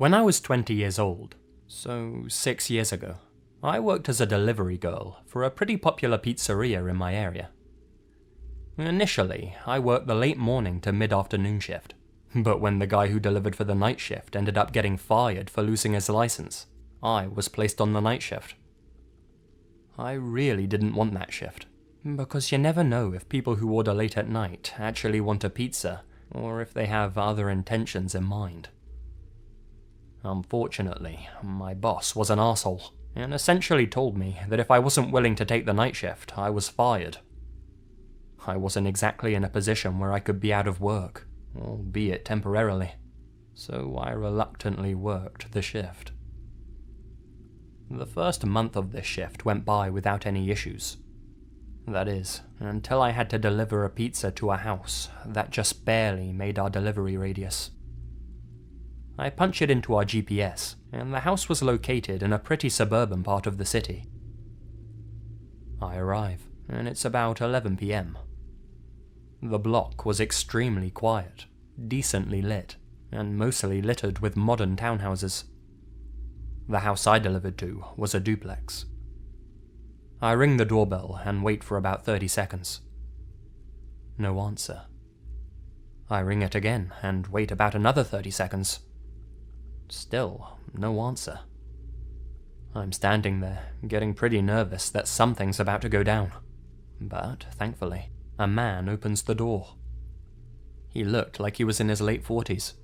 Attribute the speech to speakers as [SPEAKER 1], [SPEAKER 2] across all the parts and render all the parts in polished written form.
[SPEAKER 1] When I was 20 years old, so 6 years ago, I worked as a delivery girl for a pretty popular pizzeria in my area. Initially, I worked the late morning to mid-afternoon shift, but when the guy who delivered for the night shift ended up getting fired for losing his license, I was placed on the night shift. I really didn't want that shift, because you never know if people who order late at night actually want a pizza, or if they have other intentions in mind. Unfortunately, my boss was an arsehole, and essentially told me that if I wasn't willing to take the night shift, I was fired. I wasn't exactly in a position where I could be out of work, albeit temporarily, so I reluctantly worked the shift. The first month of this shift went by without any issues. That is, until I had to deliver a pizza to a house that just barely made our delivery radius. I punched it into our GPS, and the house was located in a pretty suburban part of the city. I arrive, and it's about 11 PM. The block was extremely quiet, decently lit, and mostly littered with modern townhouses. The house I delivered to was a duplex. I ring the doorbell and wait for about 30 seconds. No answer. I ring it again and wait about another 30 seconds. Still, no answer. I'm standing there, getting pretty nervous that something's about to go down. But, thankfully, a man opens the door. He looked like he was in his late 40s.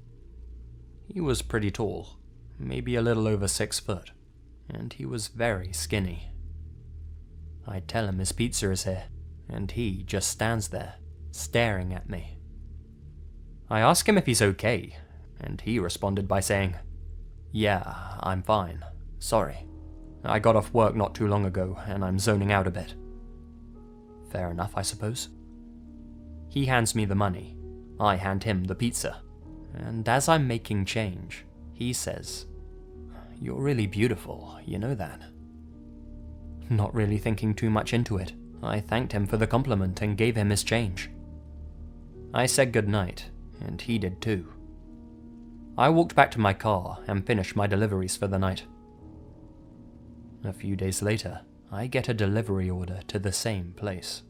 [SPEAKER 1] He was pretty tall, maybe a little over 6 foot, and he was very skinny. I tell him his pizza is here, and he just stands there, staring at me. I ask him if he's okay, and he responded by saying, "Yeah, I'm fine. Sorry. I got off work not too long ago, and I'm zoning out a bit." Fair enough, I suppose. He hands me the money. I hand him the pizza. And as I'm making change, he says, "You're really beautiful, you know that?" Not really thinking too much into it, I thanked him for the compliment and gave him his change. I said goodnight, and he did too. I walked back to my car and finished my deliveries for the night. A few days later, I get a delivery order to the same place.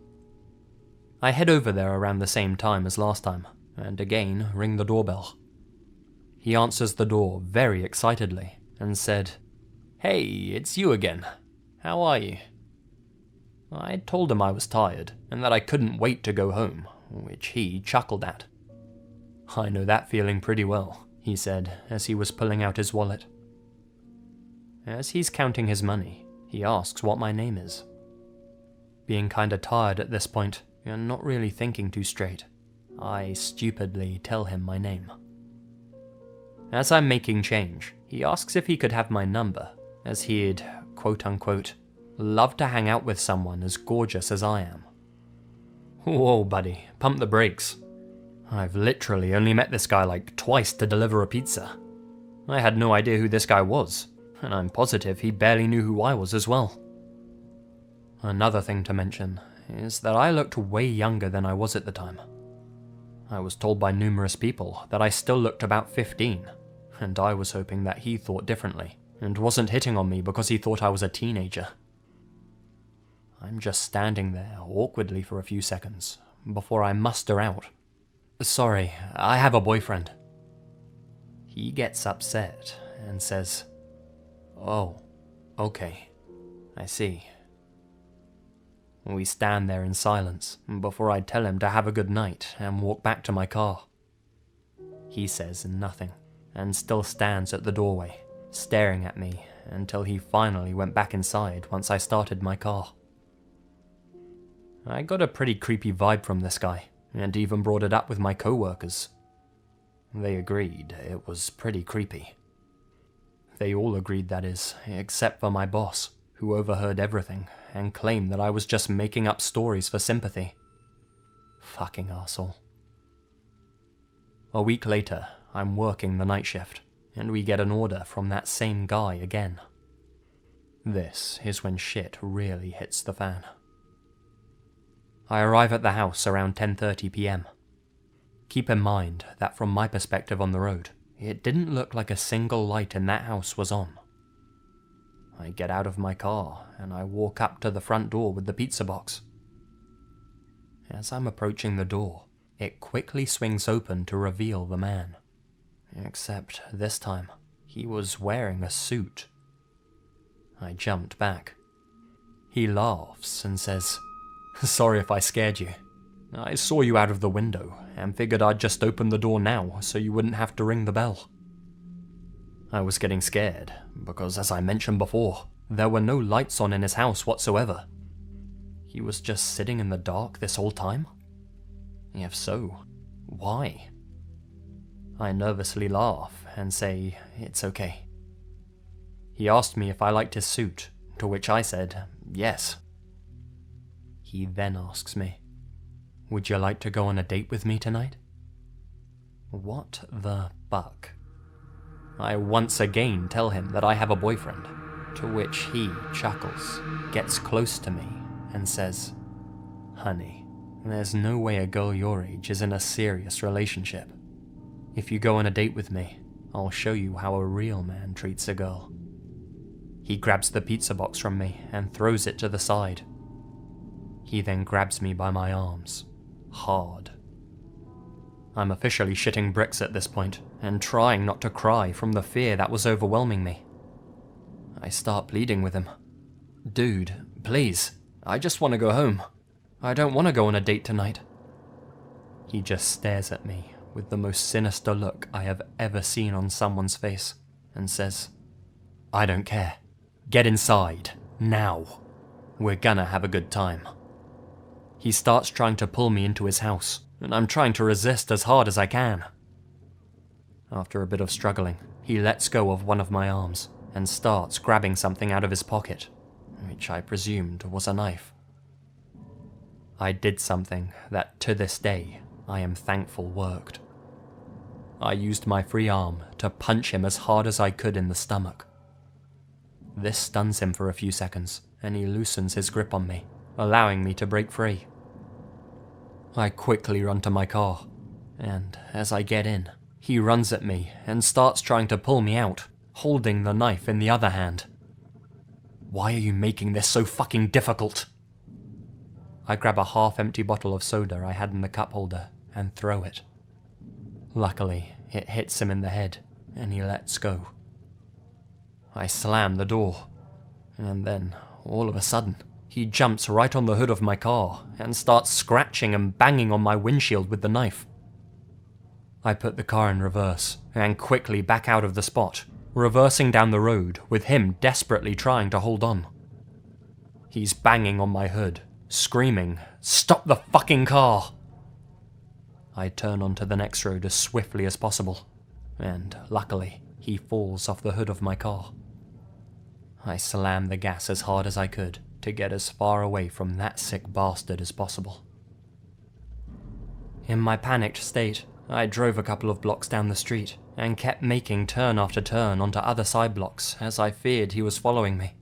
[SPEAKER 1] I head over there around the same time as last time, and again ring the doorbell. He answers the door very excitedly and said, "Hey, it's you again. How are you?" I told him I was tired and that I couldn't wait to go home, which he chuckled at. "I know that feeling pretty well," he said as he was pulling out his wallet. As he's counting his money, he asks what my name is. Being kinda tired at this point, and not really thinking too straight, I stupidly tell him my name. As I'm making change, he asks if he could have my number, as he'd, quote-unquote, love to hang out with someone as gorgeous as I am. Whoa, buddy, pump the brakes. I've literally only met this guy like twice to deliver a pizza. I had no idea who this guy was, and I'm positive he barely knew who I was as well. Another thing to mention is that I looked way younger than I was at the time. I was told by numerous people that I still looked about 15, and I was hoping that he thought differently, and wasn't hitting on me because he thought I was a teenager. I'm just standing there awkwardly for a few seconds, before I muster out, "Sorry, I have a boyfriend." He gets upset and says, "Oh, okay, I see." We stand there in silence before I tell him to have a good night and walk back to my car. He says nothing and still stands at the doorway, staring at me until he finally went back inside once I started my car. I got a pretty creepy vibe from this guy, and even brought it up with my co-workers. They agreed it was pretty creepy. They all agreed, that is, except for my boss, who overheard everything and claimed that I was just making up stories for sympathy. Fucking arsehole. A week later, I'm working the night shift, and we get an order from that same guy again. This is when shit really hits the fan. I arrive at the house around 10:30 PM. Keep in mind that from my perspective on the road, It didn't look like a single light in that house was on. I get out of my car and I walk up to the front door with the pizza box. As I'm approaching the door, it quickly swings open to reveal the man. Except this time, he was wearing a suit. I jumped back. He laughs and says, "Sorry if I scared you. I saw you out of the window and figured I'd just open the door now so you wouldn't have to ring the bell." I was getting scared because, as I mentioned before, there were no lights on in his house whatsoever. He was just sitting in the dark this whole time? If so, why? I nervously laugh and say it's okay. He asked me if I liked his suit, to which I said yes. He then asks me, "Would you like to go on a date with me tonight?" What the fuck? I once again tell him that I have a boyfriend, to which he chuckles, gets close to me, and says, "Honey, there's no way a girl your age is in a serious relationship. If you go on a date with me, I'll show you how a real man treats a girl." He grabs the pizza box from me and throws it to the side. He then grabs me by my arms, hard. I'm officially shitting bricks at this point, and trying not to cry from the fear that was overwhelming me. I start pleading with him. "Dude, please, I just want to go home. I don't want to go on a date tonight." He just stares at me with the most sinister look I have ever seen on someone's face, and says, "I don't care. Get inside, now. We're gonna have a good time." He starts trying to pull me into his house, and I'm trying to resist as hard as I can. After a bit of struggling, he lets go of one of my arms and starts grabbing something out of his pocket, which I presumed was a knife. I did something that, to this day, I am thankful worked. I used my free arm to punch him as hard as I could in the stomach. This stuns him for a few seconds, and he loosens his grip on me, allowing me to break free. I quickly run to my car, and as I get in, he runs at me and starts trying to pull me out, holding the knife in the other hand. "Why are you making this so fucking difficult?" I grab a half-empty bottle of soda I had in the cup holder and throw it. Luckily, it hits him in the head, and he lets go. I slam the door, and then, all of a sudden, he jumps right on the hood of my car and starts scratching and banging on my windshield with the knife. I put the car in reverse and quickly back out of the spot, reversing down the road with him desperately trying to hold on. He's banging on my hood, screaming, "Stop the fucking car!" I turn onto the next road as swiftly as possible, and luckily, he falls off the hood of my car. I slam the gas as hard as I could to get as far away from that sick bastard as possible. In my panicked state, I drove a couple of blocks down the street and kept making turn after turn onto other side blocks as I feared he was following me.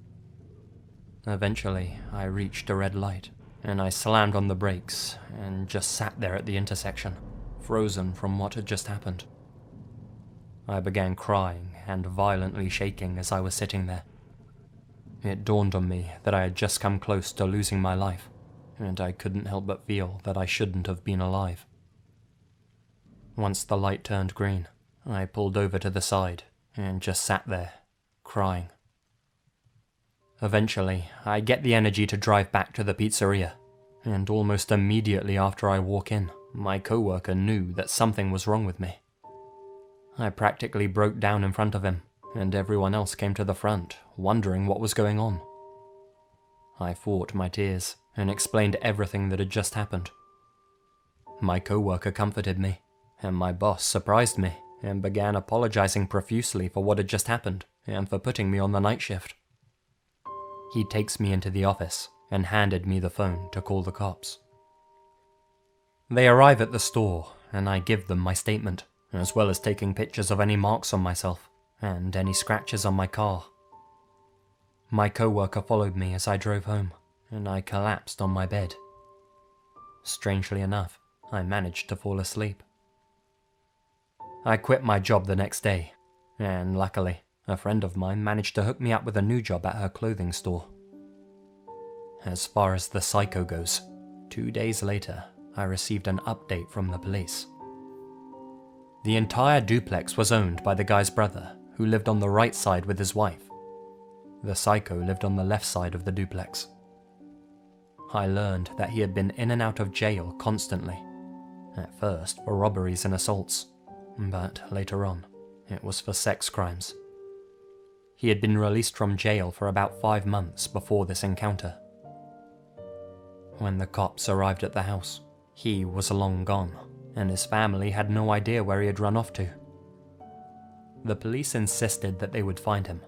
[SPEAKER 1] Eventually, I reached a red light, and I slammed on the brakes and just sat there at the intersection, frozen from what had just happened. I began crying and violently shaking as I was sitting there. It dawned on me that I had just come close to losing my life, and I couldn't help but feel that I shouldn't have been alive. Once the light turned green, I pulled over to the side and just sat there, crying. Eventually, I get the energy to drive back to the pizzeria, and almost immediately after I walk in, my coworker knew that something was wrong with me. I practically broke down in front of him, and everyone else came to the front, wondering what was going on. I fought my tears and explained everything that had just happened. My coworker comforted me, and my boss surprised me and began apologizing profusely for what had just happened and for putting me on the night shift. He takes me into the office and handed me the phone to call the cops. They arrive at the store, and I give them my statement, as well as taking pictures of any marks on myself and any scratches on my car. My coworker followed me as I drove home, and I collapsed on my bed. Strangely enough, I managed to fall asleep. I quit my job the next day, and luckily, a friend of mine managed to hook me up with a new job at her clothing store. As far as the psycho goes, 2 days later, I received an update from the police. The entire duplex was owned by the guy's brother, who lived on the right side with his wife. The psycho lived on the left side of the duplex. I learned that he had been in and out of jail constantly, at first for robberies and assaults, but later on, it was for sex crimes. He had been released from jail for about 5 months before this encounter. When the cops arrived at the house, he was long gone, and his family had no idea where he had run off to. The police insisted that they would find him.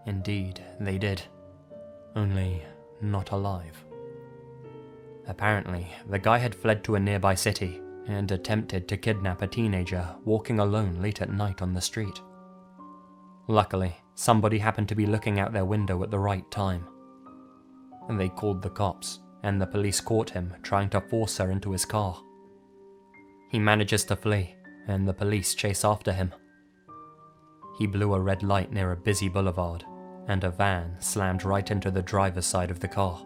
[SPEAKER 1] Indeed, they did. Only not alive. Apparently, the guy had fled to a nearby city and attempted to kidnap a teenager walking alone late at night on the street. Luckily, somebody happened to be looking out their window at the right time. They called the cops, and the police caught him trying to force her into his car. He manages to flee, and the police chase after him. He blew a red light near a busy boulevard, and a van slammed right into the driver's side of the car.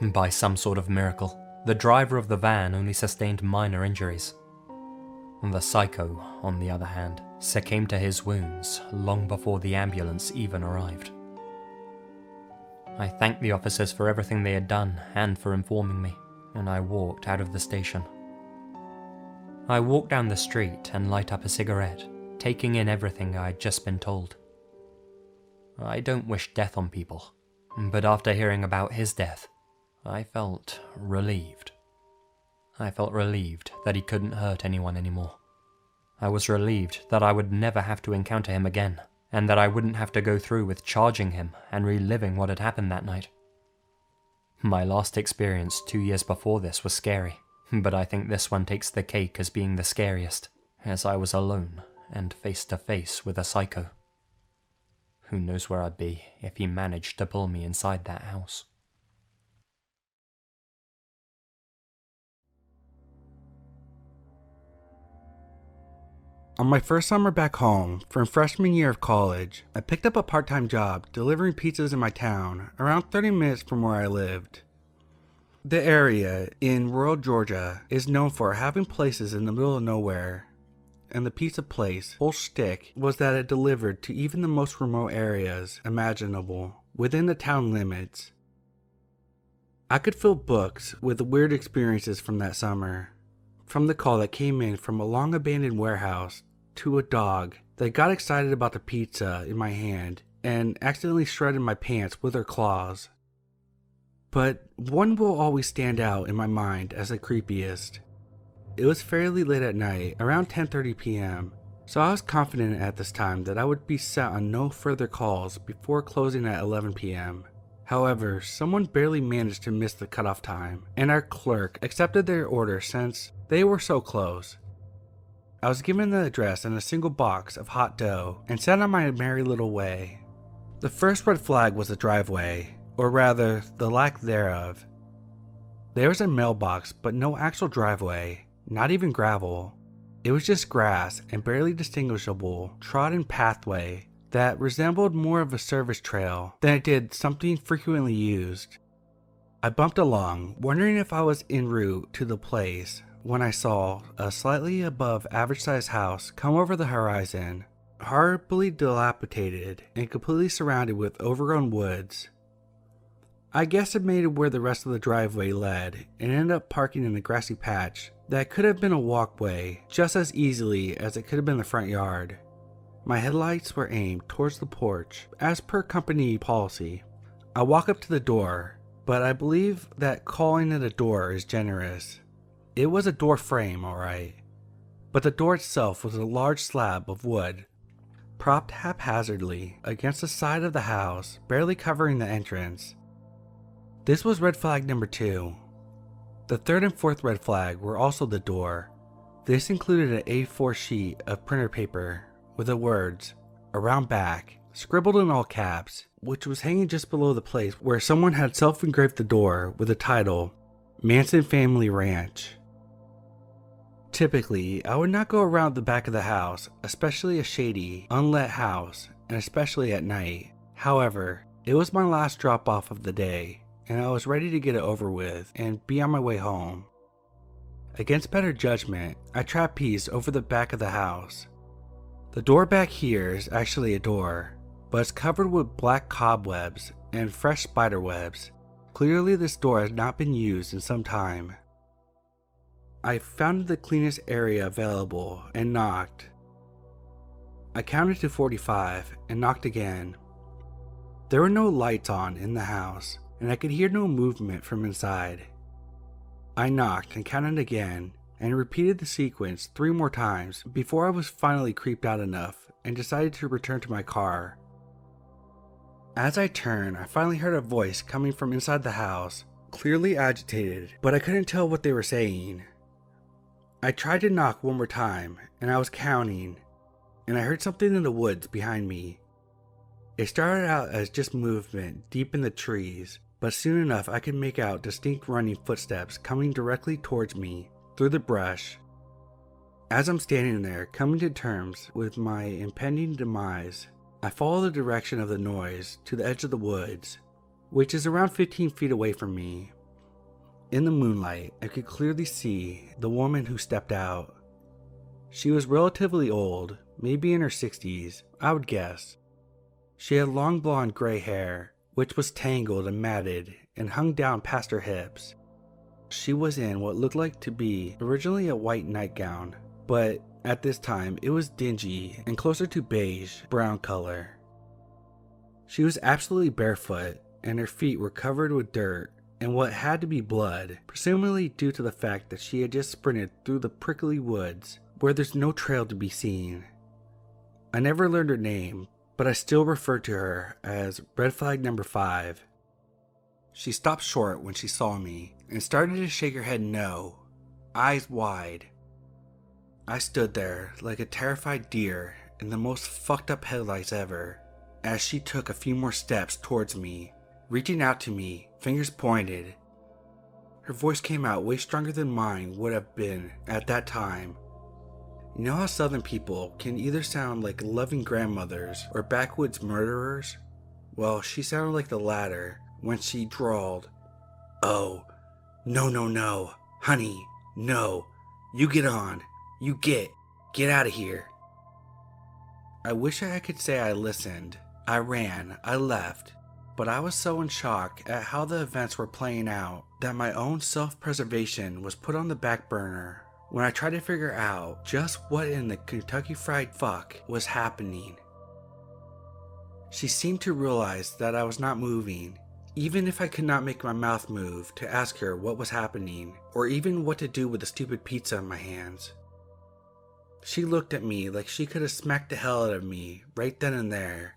[SPEAKER 1] By some sort of miracle, the driver of the van only sustained minor injuries. The psycho, on the other hand, succumbed to his wounds long before the ambulance even arrived. I thanked the officers for everything they had done and for informing me, and I walked out of the station. I walked down the street and light up a cigarette, taking in everything I had just been told. I don't wish death on people, but after hearing about his death, I felt relieved. I felt relieved that he couldn't hurt anyone anymore. I was relieved that I would never have to encounter him again, and that I wouldn't have to go through with charging him and reliving what had happened that night. My last experience 2 years before this was scary, but I think this one takes the cake as being the scariest, as I was alone and face to face with a psycho. Who knows where I'd be if he managed to pull me inside that house.
[SPEAKER 2] On my first summer back home, from freshman year of college, I picked up a part-time job delivering pizzas in my town, around 30 minutes from where I lived. The area, in rural Georgia, is known for having places in the middle of nowhere, and the pizza place, whole shtick, was that it delivered to even the most remote areas imaginable, within the town limits. I could fill books with the weird experiences from that summer. From the call that came in from a long abandoned warehouse, to a dog that got excited about the pizza in my hand and accidentally shredded my pants with her claws. But one will always stand out in my mind as the creepiest. It was fairly late at night, around 10:30 p.m., so I was confident at this time that I would be set on no further calls before closing at 11 p.m. However, someone barely managed to miss the cutoff time, and our clerk accepted their order since they were so close. I was given the address and a single box of hot dough and set on my merry little way. The first red flag was the driveway, or rather, the lack thereof. There was a mailbox, but no actual driveway, not even gravel. It was just grass and barely distinguishable trodden pathway that resembled more of a service trail than it did something frequently used. I bumped along, wondering if I was en route to the place, when I saw a slightly above average sized house come over the horizon, horribly dilapidated and completely surrounded with overgrown woods. I guesstimated where the rest of the driveway led and ended up parking in a grassy patch that could have been a walkway just as easily as it could have been the front yard. My headlights were aimed towards the porch, as per company policy. I walk up to the door, but I believe that calling it a door is generous. It was a door frame, alright, but the door itself was a large slab of wood, propped haphazardly against the side of the house, barely covering the entrance. This was red flag number 2. The third and fourth red flag were also the door. This included an A4 sheet of printer paper with the words, "Around back," scribbled in all caps, which was hanging just below the place where someone had self-engraved the door with the title, Manson Family Ranch. Typically, I would not go around the back of the house, especially a shady, unlit house, and especially at night. However, it was my last drop off of the day, and I was ready to get it over with and be on my way home. Against better judgment, I trapezed over the back of the house. The door back here is actually a door, but it's covered with black cobwebs and fresh spider webs. Clearly this door has not been used in some time. I found the cleanest area available and knocked. I counted to 45 and knocked again. There were no lights on in the house, and I could hear no movement from inside. I knocked and counted again and repeated the sequence 3 more times before I was finally creeped out enough and decided to return to my car. As I turned, I finally heard a voice coming from inside the house, clearly agitated, but I couldn't tell what they were saying. I tried to knock 1 more time, and I was counting, and I heard something in the woods behind me. It started out as just movement deep in the trees, but soon enough I could make out distinct running footsteps coming directly towards me through the brush. As I'm standing there, coming to terms with my impending demise, I follow the direction of the noise to the edge of the woods, which is around 15 feet away from me. In the moonlight, I could clearly see the woman who stepped out. She was relatively old, maybe in her 60s, I would guess. She had long blonde gray hair, which was tangled and matted and hung down past her hips. She was in what looked like to be originally a white nightgown, but at this time it was dingy and closer to beige brown color. She was absolutely barefoot, and her feet were covered with dirt and what had to be blood, presumably due to the fact that she had just sprinted through the prickly woods where there's no trail to be seen. I never learned her name, but I still refer to her as Red Flag Number 5. She stopped short when she saw me and started to shake her head no, eyes wide. I stood there like a terrified deer in the most fucked up headlights ever as she took a few more steps towards me, reaching out to me, fingers pointed. Her voice came out way stronger than mine would have been at that time. You know how southern people can either sound like loving grandmothers or backwoods murderers? Well, she sounded like the latter when she drawled, "Oh, no, honey, no, you get on, you get out of here." I wish I could say I listened, I ran, I left, but I was so in shock at how the events were playing out that my own self-preservation was put on the back burner when I tried to figure out just what in the Kentucky Fried Fuck was happening. She seemed to realize that I was not moving, even if I could not make my mouth move to ask her what was happening or even what to do with the stupid pizza in my hands. She looked at me like she could have smacked the hell out of me right then and there,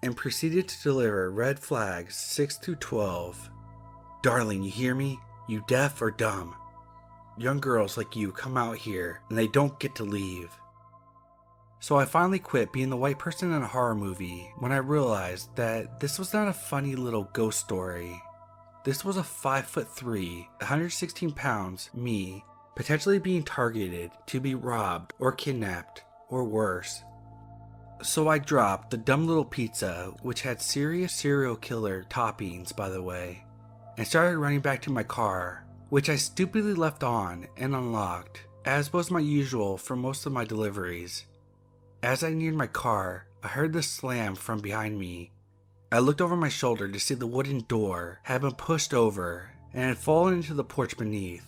[SPEAKER 2] and proceeded to deliver red flags 6 through 12. "Darling, you hear me? You deaf or dumb? Young girls like you come out here and they don't get to leave." So I finally quit being the white person in a horror movie when I realized that this was not a funny little ghost story. This was a 5'3", 116 pounds me potentially being targeted to be robbed or kidnapped or worse. So I dropped the dumb little pizza, which had serious serial killer toppings by the way, and started running back to my car, which I stupidly left on and unlocked, as was my usual for most of my deliveries. As I neared my car, I heard the slam from behind me. I looked over my shoulder to see the wooden door had been pushed over and had fallen into the porch beneath.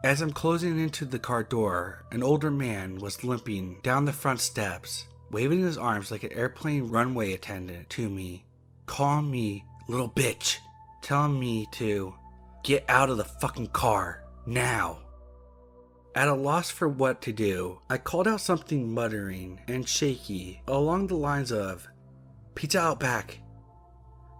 [SPEAKER 2] As I'm closing into the car door, an older man was limping down the front steps, waving his arms like an airplane runway attendant to me, calling me little bitch, telling me to get out of the fucking car, now. At a loss for what to do, I called out something muttering and shaky along the lines of, "Pizza out back."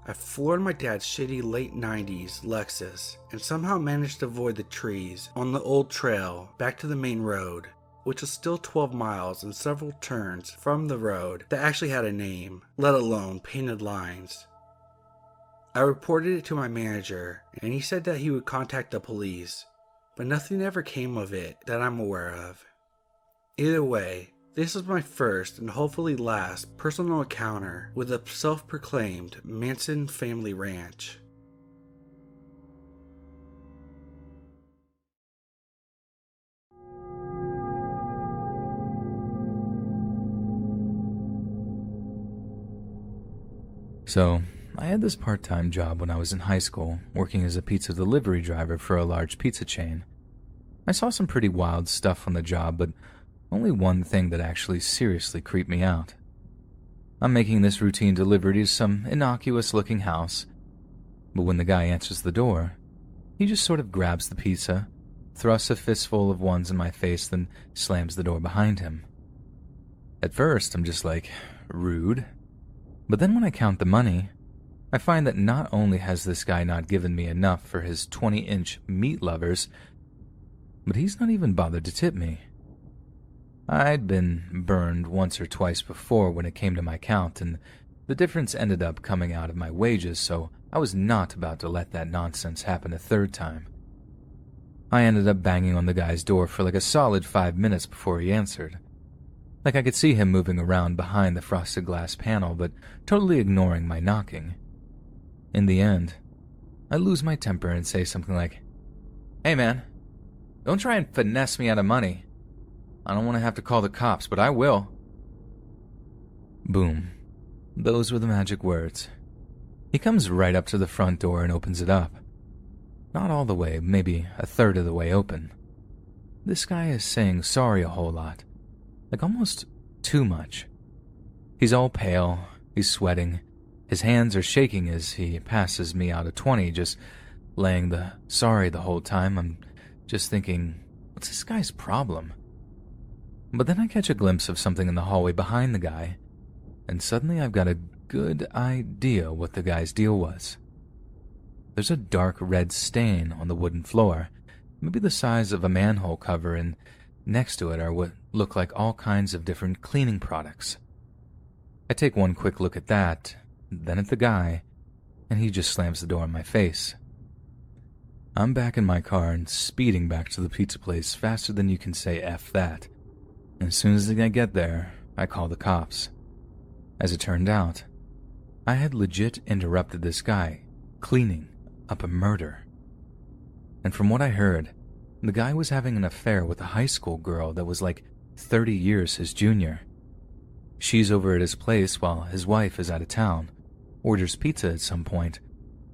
[SPEAKER 2] I floored my dad's shitty late 90s Lexus and somehow managed to avoid the trees on the old trail back to the main road, which was still 12 miles and several turns from the road that actually had a name, let alone painted lines. I reported it to my manager, and he said that he would contact the police, but nothing ever came of it that I'm aware of. Either way, this was my first and hopefully last personal encounter with a self-proclaimed Manson family ranch.
[SPEAKER 3] So, I had this part-time job when I was in high school, working as a pizza delivery driver for a large pizza chain. I saw some pretty wild stuff on the job, but only one thing that actually seriously creeped me out. I'm making this routine delivery to some innocuous-looking house, but when the guy answers the door, he just sort of grabs the pizza, thrusts a fistful of ones in my face, then slams the door behind him. At first, I'm just like, rude. But then when I count the money, I find that not only has this guy not given me enough for his 20-inch meat lovers, but he's not even bothered to tip me. I'd been burned once or twice before when it came to my count, and the difference ended up coming out of my wages, so I was not about to let that nonsense happen a third time. I ended up banging on the guy's door for like a solid 5 minutes before he answered. Like I could see him moving around behind the frosted glass panel, but totally ignoring my knocking. In the end, I lose my temper and say something like, "Hey man, don't try and finesse me out of money. I don't want to have to call the cops, but I will." Boom. Those were the magic words. He comes right up to the front door and opens it up. Not all the way, maybe a third of the way open. This guy is saying sorry a whole lot. Like almost too much. He's all pale, he's sweating, his hands are shaking as he passes me out a 20, just laying the sorry the whole time. I'm just thinking, what's this guy's problem? But then I catch a glimpse of something in the hallway behind the guy, and suddenly I've got a good idea what the guy's deal was. There's a dark red stain on the wooden floor, maybe the size of a manhole cover, and next to it are what look like all kinds of different cleaning products. I take one quick look at that, then at the guy, and he just slams the door in my face. I'm back in my car and speeding back to the pizza place faster than you can say F that. As soon as I get there, I call the cops. As it turned out, I had legit interrupted this guy cleaning up a murder. And from what I heard, the guy was having an affair with a high school girl that was like 30 years his junior. She's over at his place while his wife is out of town, orders pizza at some point,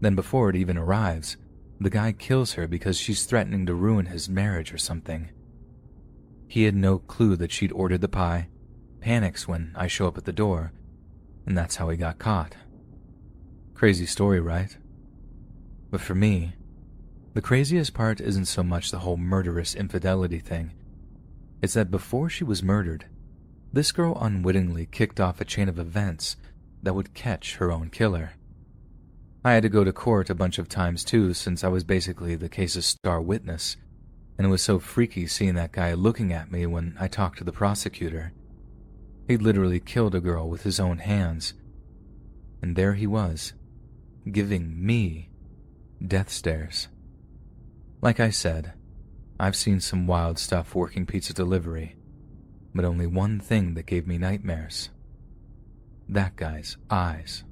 [SPEAKER 3] then before it even arrives, the guy kills her because she's threatening to ruin his marriage or something. He had no clue that she'd ordered the pie, panics when I show up at the door, and that's how he got caught. Crazy story, right? But for me, the craziest part isn't so much the whole murderous infidelity thing. It's that before she was murdered, this girl unwittingly kicked off a chain of events that would catch her own killer. I had to go to court a bunch of times too, since I was basically the case's star witness, and it was so freaky seeing that guy looking at me when I talked to the prosecutor. He'd literally killed a girl with his own hands, and there he was, giving me death stares. Like I said, I've seen some wild stuff working pizza delivery, but only one thing that gave me nightmares. That guy's eyes.